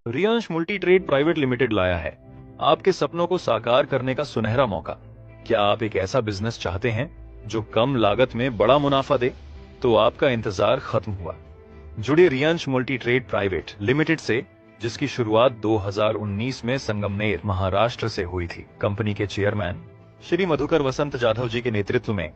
Riyansh multi trade private limited लाया है आपके सपनों को साकार करने का सुनहरा मौका। क्या आप एक ऐसा बिजनेस चाहते हैं जो कम लागत में बड़ा मुनाफा दे? तो आपका इंतजार खत्म हुआ। जुड़े Riyansh multi trade private limited से, जिसकी शुरुआत 2019 में संगमनेर महाराष्ट्र से हुई थी। कंपनी के चेयरमैन श्री मधुकर वसंत जाधव जी के नेतृत्व में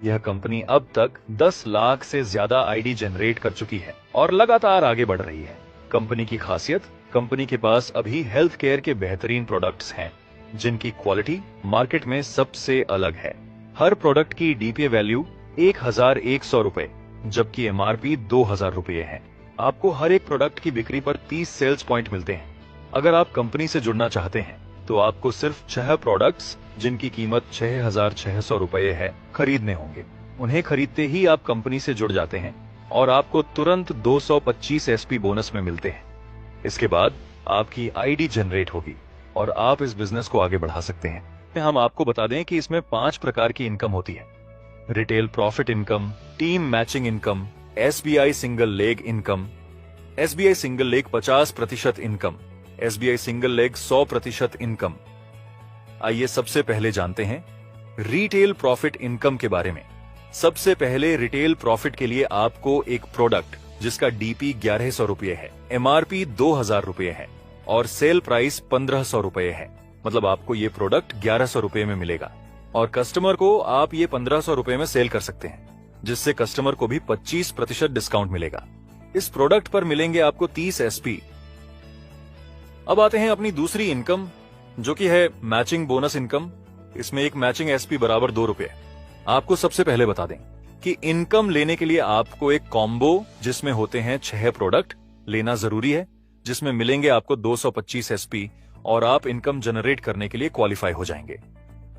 यह कंपनी अब तक 10 लाख से ज्यादा आईडी जनरेट कर चुकी है और लगातार आगे बढ़ रही है। कंपनी की खासियत, कंपनी के पास अभी हेल्थ केयर के बेहतरीन प्रोडक्ट्स हैं, जिनकी क्वालिटी मार्केट में सबसे अलग है। हर प्रोडक्ट की डीपीए वैल्यू 1100 रुपए, जबकि एमआरपी 2000 रुपए है। आपको हर एक प्रोडक्ट की बिक्री पर 30 सेल्स पॉइंट मिलते हैं। अगर आप कंपनी से जुड़ना चाहते हैं तो आपको सिर्फ 6 प्रोडक्ट्स, जिनकी कीमत 6600 रुपए है, खरीदने होंगे। उन्हें खरीदते ही आप कंपनी से जुड़ जाते हैं और आपको तुरंत 225 एसपी बोनस में मिलते हैं। इसके बाद आपकी आईडी जनरेट होगी और आप इस बिजनेस को आगे बढ़ा सकते हैं। हम आपको बता दें कि इसमें 5 प्रकार की इनकम होती है। Retail profit income, team matching income, SBI single leg income, SBI single leg 50% income, SBI single leg 100% income. आइए सबसे पहले जानते हैं रिटेल प्रॉफिट इनकम के बारे में। सबसे पहले रिटेल प्रॉफिट के लिए आपको एक प्रोडक्ट जिसका डीपी 1100 रुपए है, एमआरपी 2000 रुपए है और सेल प्राइस 1500 रुपए है, मतलब आपको ये प्रोडक्ट 1100 रुपए में मिलेगा और कस्टमर को आप ये 1500 रुपए में सेल कर सकते हैं, जिससे कस्टमर को भी 25% डिस्काउंट मिलेगा। इस प्रोडक्ट पर मिलेंगे आपको 30 एसपी। अब आते हैं अपनी दूसरी इनकम, जो कि है मैचिंग बोनस इनकम। इसमें एक मैचिंग एसपी बराबर 2 रुपए। आपको सबसे पहले बता दें कि इनकम लेने के लिए आपको एक कॉम्बो, जिसमें होते हैं 6 प्रोडक्ट, लेना जरूरी है, जिसमें मिलेंगे आपको 225 एसपी और आप इनकम जनरेट करने के लिए क्वालिफाई हो जाएंगे।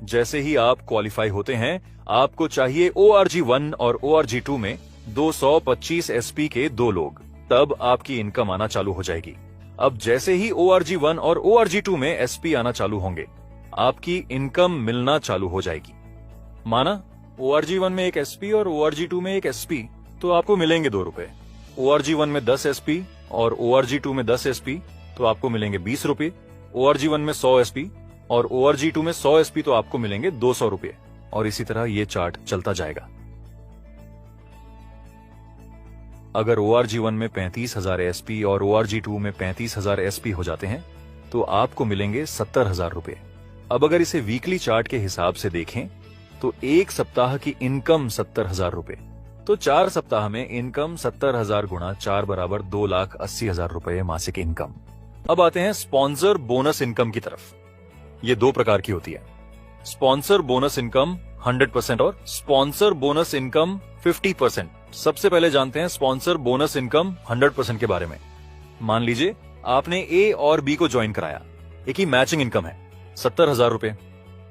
जैसे ही आप क्वालिफाई होते हैं, आपको चाहिए ORG1 और ORG2 में 225 एसपी के 2 लोग, तब आपकी इनकम आना चालू हो जाएगी। अब जैसे ही ORG1 और ORG2 में एसपी आना चालू होंगे, आपकी इनकम मिलना चालू हो जाएगी। माना ORG1 में एक एसपी और ORG2 में एक एसपी, तो आपको मिलेंगे 2 रुपए। ORG1 में 10 एसपी और ORG2 में 10 एसपी, तो आपको मिलेंगे 20 रुपए। ORG1 में 100 एसपी और ORG2 में 100 एसपी, तो आपको मिलेंगे 200 रुपए। और इसी तरह ये चार्ट चलता जाएगा। अगर ORG1 में 35,000 एसपी और ORG2 में 35,000 एसपी हो जाते हैं, तो आपको मिलेंगे 70,000 रुपए। अब अगर इसे वीकली चार्ट के हिसाब से देखें तो एक सप्ताह की इनकम 70,000 रुपए, तो 4 सप्ताह में इनकम 70,000 गुणा 4 बराबर 2,80,000 रुपए मासिक इनकम। अब आते हैं स्पॉन्सर बोनस इनकम की तरफ। ये 2 प्रकार की होती है, स्पॉन्सर बोनस इनकम 100% और स्पॉन्सर बोनस इनकम 50%। सबसे पहले जानते हैं स्पॉन्सर बोनस इनकम 100% के बारे में। मान लीजिए आपने ए और बी को ज्वाइन कराया। एक ही मैचिंग इनकम है 70,000 रुपए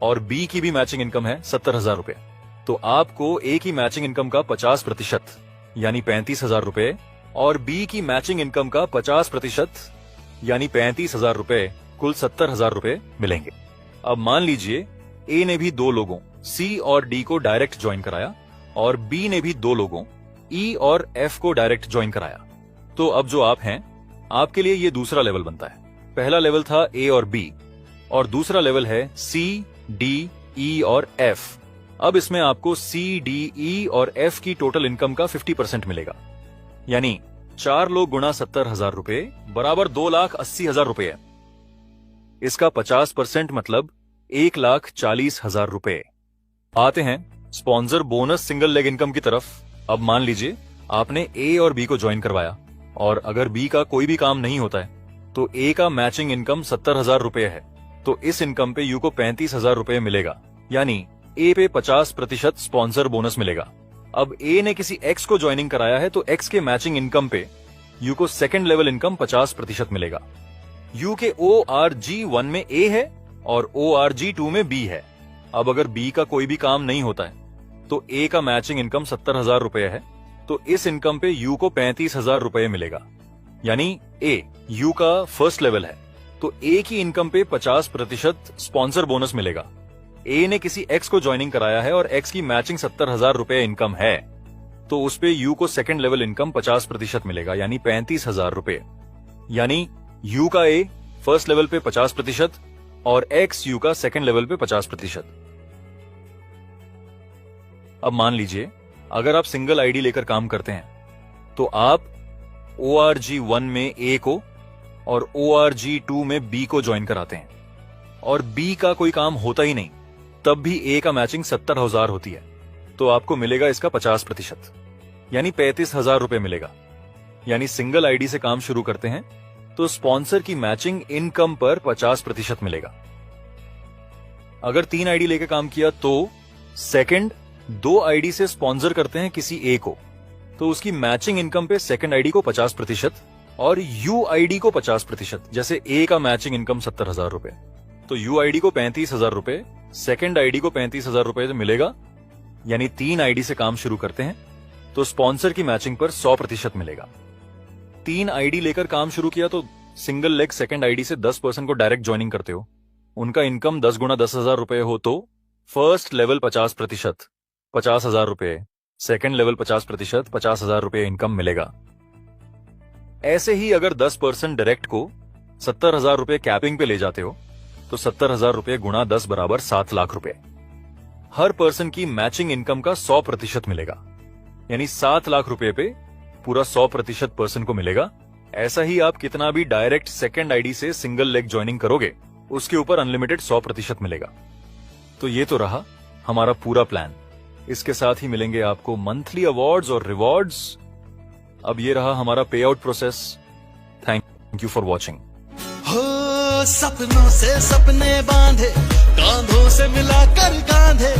और बी की भी मैचिंग इनकम है 70,000 रुपए, तो आपको ए की मैचिंग इनकम का 50% यानी 35,000 रुपए और बी की मैचिंग इनकम का 50% यानी 35,000 रुपए, कुल 70,000 रुपए मिलेंगे। अब मान लीजिए ए ने भी 2 लोगों सी और डी को डायरेक्ट ज्वाइन कराया और बी ने भी 2 लोगों ई और एफ को डायरेक्ट ज्वाइन कराया। तो अब जो आप हैं, आपके लिए ये दूसरा लेवल बनता है। पहला लेवल था ए और बी और दूसरा लेवल है सी, डी, ई और एफ। अब इसमें आपको सी, डी, ई और एफ की टोटल इनकम का 50% मिलेगा, यानी 4 लोग गुणा 70,000 रुपए बराबर 2,80,000 रुपए है। इसका 50% मतलब 1,40,000 रुपए। आते हैं sponsor bonus single leg income की तरफ। अब मान लीजिए आपने ए और बी को ज्वाइन करवाया और अगर बी का कोई भी काम नहीं होता है, तो ए का मैचिंग इनकम 70,000 रुपए है, तो इस इनकम पे यू को 35,000 रुपए मिलेगा, यानी ए पे 50% स्पॉन्सर बोनस मिलेगा। अब ए ने किसी एक्स को ज्वाइनिंग कराया है, तो एक्स के मैचिंग इनकम पे यू को सेकंड लेवल इनकम 50% मिलेगा। यू के ORG1 में ए है और ORG2 में बी है। अब अगर बी का कोई भी काम नहीं होता है, तो ए का मैचिंग इनकम 70,000 रुपए है, तो इस इनकम पे यू को 35,000 रुपए मिलेगा, यानी ए यू का फर्स्ट लेवल है, तो ए की इनकम पे 50% स्पॉन्सर बोनस मिलेगा। ए ने किसी एक्स को ज्वाइनिंग कराया है और एक्स की मैचिंग 70,000 रुपए इनकम है, तो उस पे यू को सेकंड लेवल इनकम 50% मिलेगा, यानी 35,000 रुपए। यानी यू का ए फर्स्ट लेवल पे 50% और एक्स यू का सेकंड लेवल पे 50%। अब मान लीजिए अगर आप सिंगल आईडी लेकर काम करते हैं तो आप ORG1 में ए को और ORG2 में बी को ज्वाइन कराते हैं और बी का कोई काम होता ही नहीं, तब भी ए का मैचिंग 70,000 होती है, तो आपको मिलेगा इसका 50%, यानी 35,000 रुपए मिलेगा। यानी सिंगल आईडी से काम शुरू करते हैं तो स्पॉन्सर की मैचिंग इनकम पर 50% मिलेगा। अगर 3 आईडी लेकर काम किया तो सेकंड 2 आईडी से स्पॉन्सर करते हैं किसी ए को, तो उसकी मैचिंग इनकम पे सेकंड आईडी को 50% और यू आईडी को 50%। जैसे ए का मैचिंग इनकम 70,000 रुपए, तो यू आईडी को 35,000 रुपए, सेकंड आईडी को 35,000 रुपए मिलेगा। यानी 3 आईडी से काम शुरू करते हैं तो स्पॉन्सर की मैचिंग पर 100% मिलेगा। 3 आईडी लेकर काम शुरू किया तो सिंगल लेग सेकंड आईडी से 10% को डायरेक्ट ज्वाइनिंग करते हो, उनका इनकम 10 गुना 10,000 रुपए हो तो फर्स्ट लेवल 50%, 50,000 रुपए, सेकंड लेवल 50%, 50,000 रुपए इनकम मिलेगा। ऐसे ही अगर 10% डायरेक्ट को 70,000 रुपए कैपिंग पे ले जाते हो तो 70,000 रुपए गुणा 10 बराबर 7 लाख रुपए। हर पर्सन की मैचिंग इनकम का 100% मिलेगा, यानी 7 लाख रुपए पे पूरा 100% पर्सन को मिलेगा। ऐसा ही आप कितना भी डायरेक्ट सेकंड आईडी से सिंगल लेग ज्वाइनिंग करोगे उसके ऊपर अनलिमिटेड 100% मिलेगा। तो ये तो रहा हमारा पूरा प्लान। इसके साथ ही मिलेंगे आपको मंथली अवार्ड्स और रिवॉर्ड्स। अब ये रहा हमारा पे out process. Thank you for watching. हो सपनों से सपने बांधे, कांधों से मिलाकर कांधे।